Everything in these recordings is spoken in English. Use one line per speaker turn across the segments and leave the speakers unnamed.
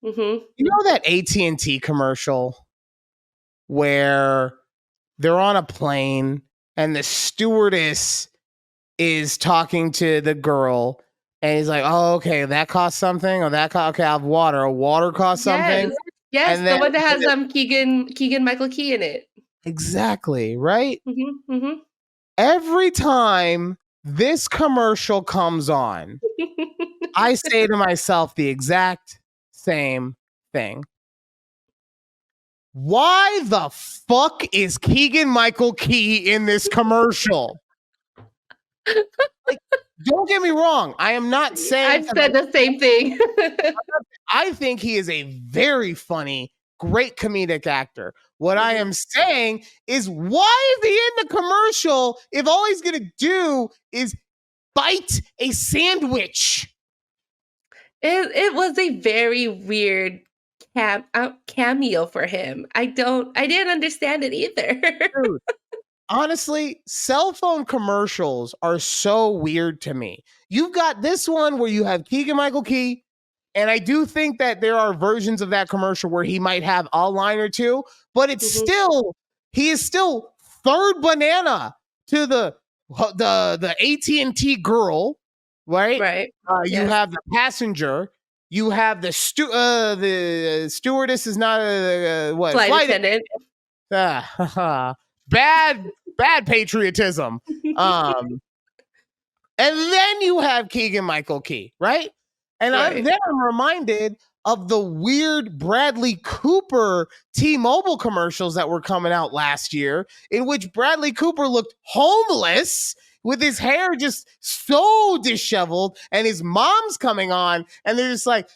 Mm-hmm.
You know that AT&T commercial where they're on a plane and the stewardess is talking to the girl and he's like, oh, okay, that costs something, or okay, I have water. A water costs something.
Yes,
And
the
then
one that has Keegan Michael Key in it.
exactly, right?
Mm-hmm. Mm-hmm.
Every time this commercial comes on, I say to myself the exact same thing. Why the fuck is Keegan Michael Key in this commercial? Like, don't get me wrong. I am not saying
I've said the same thing.
I think he is a very funny, great comedic actor. What I am saying is, why is he in the commercial if all he's going to do is bite a sandwich?
It was a very weird cameo for him. I didn't understand it either.
Dude, honestly, cell phone commercials are so weird to me. You've got this one where you have Keegan Michael Key, and I do think that there are versions of that commercial where he might have a line or two, but it's he is still third banana to the AT&T girl, right?
Right.
You have the passenger. You have the stewardess is not a
flight attendant.
Bad patriotism. And then you have Keegan Michael Key, right? And I'm reminded of the weird Bradley Cooper T-Mobile commercials that were coming out last year, in which Bradley Cooper looked homeless with his hair just so disheveled, and his mom's coming on, and they're just like,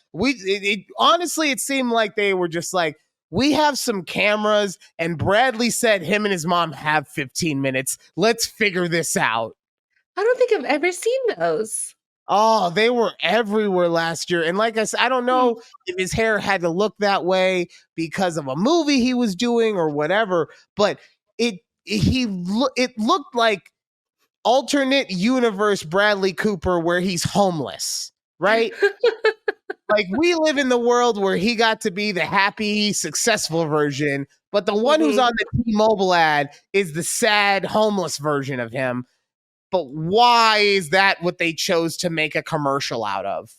honestly, it seemed like they were just like, we have some cameras, and Bradley said him and his mom have 15 minutes. Let's figure this out.
I don't think I've ever seen those.
Oh, they were everywhere last year. And like I said, I don't know if his hair had to look that way because of a movie he was doing or whatever, but it looked like alternate universe Bradley Cooper where he's homeless, right? Like, we live in the world where he got to be the happy, successful version, but the one who's on the T-Mobile ad is the sad, homeless version of him. But why is that what they chose to make a commercial out of?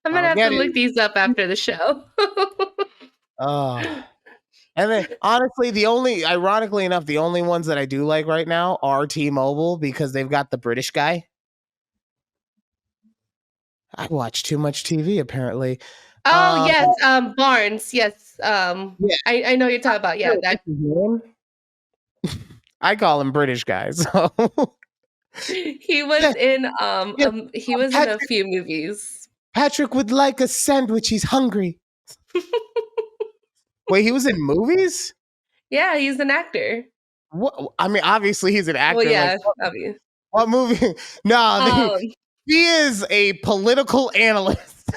I'm going to have to look these up after the show.
And then, honestly, ironically enough, the only ones that I do like right now are T-Mobile because they've got the British guy. I watch too much TV, apparently.
Oh, yes. Barnes. Yes. Yeah. I know you're talking about. Yeah. That.
I call him British guy. So
he was in he was in a few movies.
Patrick would like a sandwich. He's hungry. Wait, he was in movies?
Yeah, he's an actor.
What? I mean, obviously he's an actor.
Well, yeah.
Like, what movie? No, he is a political analyst.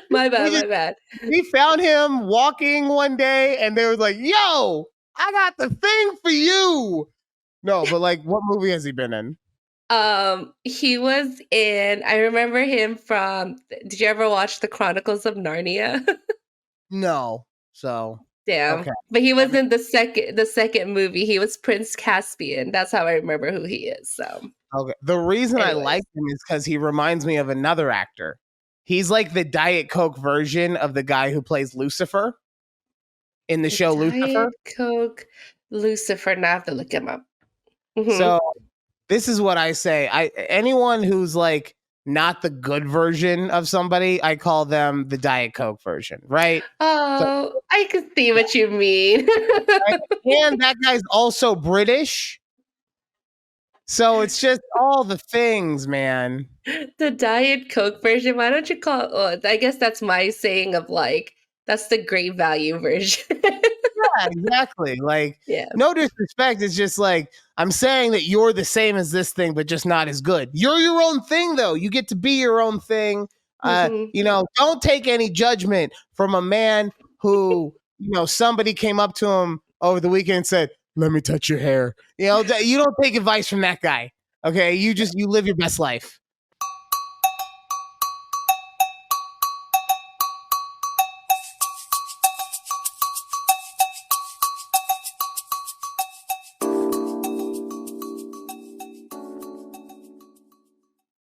My bad.
We found him walking one day, and they were like, "Yo, I got the thing for you." No, but like, what movie has he been in?
He was in. I remember him from. Did you ever watch The Chronicles of Narnia?
No. So
damn. Okay. But he was in the second movie. He was Prince Caspian. That's how I remember who he is. So
okay. The reason I like him is because he reminds me of another actor. He's like the Diet Coke version of the guy who plays Lucifer in the show Lucifer.
Diet Coke, Lucifer. Now I have to look him up.
So this is what I say. Anyone who's like not the good version of somebody, I call them the Diet Coke version, right?
Oh, so, I can see what you mean.
Right? And that guy's also British. So it's just all the things, man.
The Diet Coke version. Why don't you call it? Oh, I guess that's my saying of like, that's the great value version.
Yeah, exactly. Like, no disrespect. It's just like, I'm saying that you're the same as this thing, but just not as good. You're your own thing, though. You get to be your own thing. You know, don't take any judgment from a man who, you know, somebody came up to him over the weekend and said, "Let me touch your hair." You know, you don't take advice from that guy. Okay. You live your best life.